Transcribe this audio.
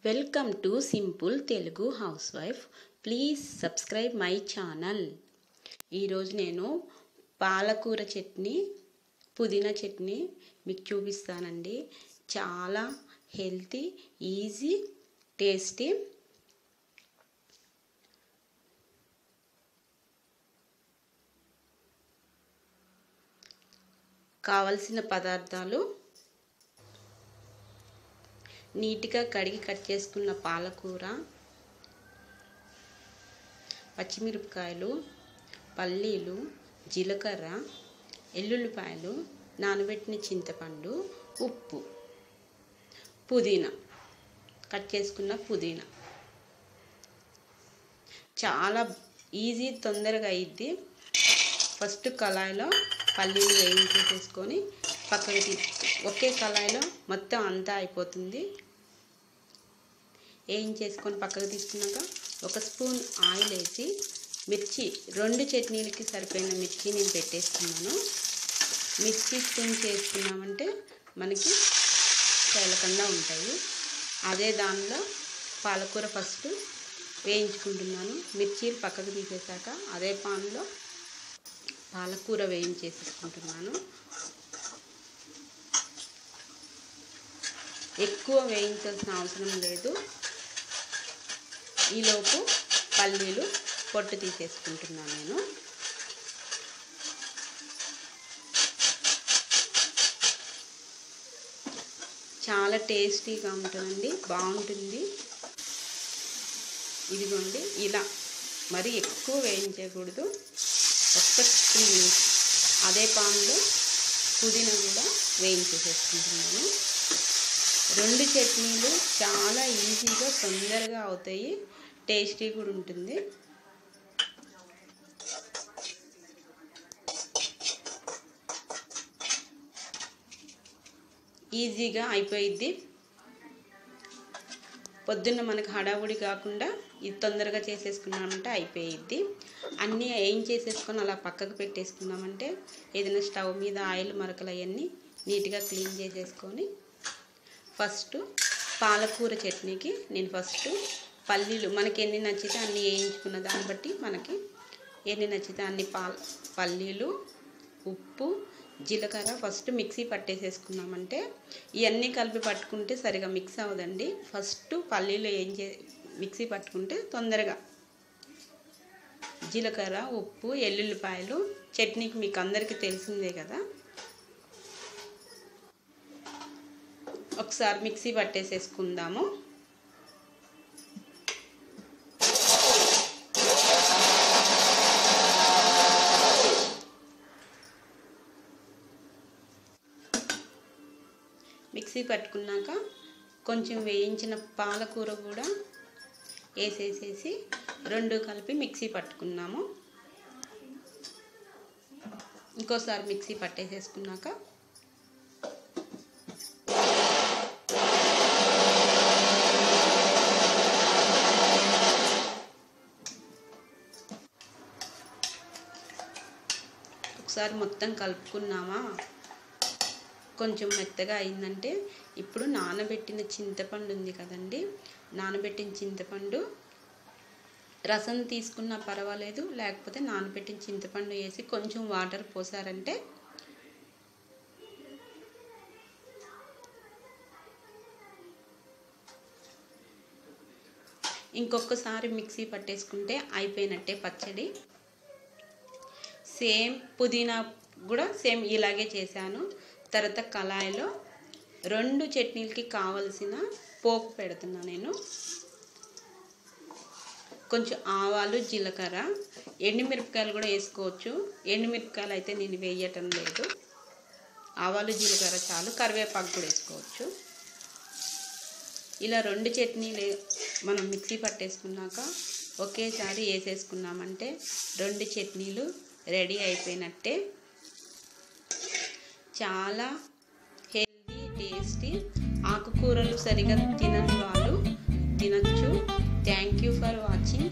Welcome to simple Telugu house wife. Please subscribe my channel. ఈరోజు నేను పాలకూర చట్నీ, పుదీనా చట్నీ మీకు చూపిస్తానండి. చాలా హెల్తీ, ఈజీ, టేస్టీ. కావలసిన పదార్థాలు: నీట్గా కడిగి కట్ చేసుకున్న పాలకూర, పచ్చిమిరపకాయలు, పల్లీలు, జీలకర్ర, ఎల్లుల్లిపాయలు, నానబెట్టిన చింతపండు, ఉప్పు, పుదీనా, కట్ చేసుకున్న పుదీనా. చాలా ఈజీ, తొందరగా అయ్యిద్ది. ఫస్ట్ కళాయిలో పల్లీలు వేయించేసుకొని పక్కకి ఒకే కళాయిలో మొత్తం అంతా అయిపోతుంది. వేయించేసుకొని పక్కకు తీసుకున్నాక ఒక స్పూన్ ఆయిల్ వేసి మిర్చి, 2 చట్నీలకి సరిపోయిన మిర్చి నేను పెట్టేస్తున్నాను. మిర్చి స్పూన్ చేసుకున్నామంటే మనకి తేలకుండా ఉంటాయి. అదే దానిలో పాలకూర ఫస్ట్ వేయించుకుంటున్నాను. మిర్చీలు పక్కకు తీసేసాక అదే పాన్లో పాలకూర వేయించేసుకుంటున్నాను. ఎక్కువ వేయించాల్సిన అవసరం లేదు. ఈలోపు పల్లీలు పొట్టు తీసేసుకుంటున్నాను నేను. చాలా టేస్టీగా ఉంటుందండి, బాగుంటుంది. ఇదిగోండి, ఇలా మరి ఎక్కువ వేయించకూడదు. ఒక్క స్పూన్ అదే పాన్లో పుదీనా కూడా వేయించేసుకుంటున్నాను. 2 చట్నీలు చాలా ఈజీగా, తొందరగా అవుతాయి. టేస్టీ కూడా ఉంటుంది. ఈజీగా అయిపోయిద్ది. పొద్దున్న మనకు హడావుడి కాకుండా ఇది తొందరగా చేసేసుకున్నామంటే అయిపోయిద్ది. అన్నీ వేయించేసేసుకొని అలా పక్కకు పెట్టేసుకున్నామంటే ఏదైనా స్టవ్ మీద ఆయిల్ మరకలు అవన్నీ నీట్గా క్లీన్ చేసేసుకొని ఫస్ట్ పాలకూర చట్నీకి నేను ఫస్ట్ పల్లీలు మనకి ఎన్ని నచ్చితే అన్ని వేయించుకున్న దాన్ని బట్టి మనకి ఎన్ని నచ్చితే అన్ని పల్లీలు, ఉప్పు, జీలకర్ర ఫస్ట్ మిక్సీ పట్టేసేసుకున్నామంటే ఇవన్నీ కలిపి పట్టుకుంటే సరిగా మిక్స్ అవ్వదండి. ఫస్ట్ పల్లీలు మిక్సీ పట్టుకుంటే తొందరగా. జీలకర్ర, ఉప్పు, ఎల్లుల్లిపాయలు చట్నీకి మీకు అందరికీ తెలిసిందే కదా. ఒకసారి మిక్సీ పట్టేసేసుకుందాము. మిక్సీ పట్టుకున్నాక కొంచెం వేయించిన పాలకూర కూడా వేసేసేసి 2 కలిపి మిక్సీ పట్టుకున్నాము. ఇంకోసారి మిక్సీ పట్టేసేసుకున్నాక ఒకసారి మొత్తం కలుపుకున్నామా, కొంచెం మెత్తగా అయిందంటే ఇప్పుడు నానబెట్టిన చింతపండు ఉంది కదండి, నానబెట్టిన చింతపండు రసం తీసుకున్నా పర్వాలేదు, లేకపోతే నానబెట్టిన చింతపండు వేసి కొంచెం వాటర్ పోసారంటే ఇంకొకసారి మిక్సీ పట్టేసుకుంటే అయిపోయినట్టే పచ్చడి. సేమ్ పుదీనా కూడా సేమ్ ఇలాగే చేశాను. తర్వాత కళాయిలో 2 చట్నీలకి కావలసిన పోపు పెడుతున్నా నేను. కొంచెం ఆవాలు, జీలకర్ర, ఎండుమిరపకాయలు కూడా వేసుకోవచ్చు. ఎండుమిరపకాయలు అయితే నేను వేయటం లేదు. ఆవాలు, జీలకర్ర చాలు. కరివేపాకు కూడా వేసుకోవచ్చు. ఇలా 2 చట్నీలు మనం మిక్సీ పట్టేసుకున్నాక ఒకేసారి వేసేసుకున్నామంటే 2 చట్నీలు రెడీ అయిపోయినట్టే. చాలా హెల్తీ, టేస్టీ. ఆకుకూరలు సరిగా తినని వాళ్ళు తినచ్చు. Thank you for watching.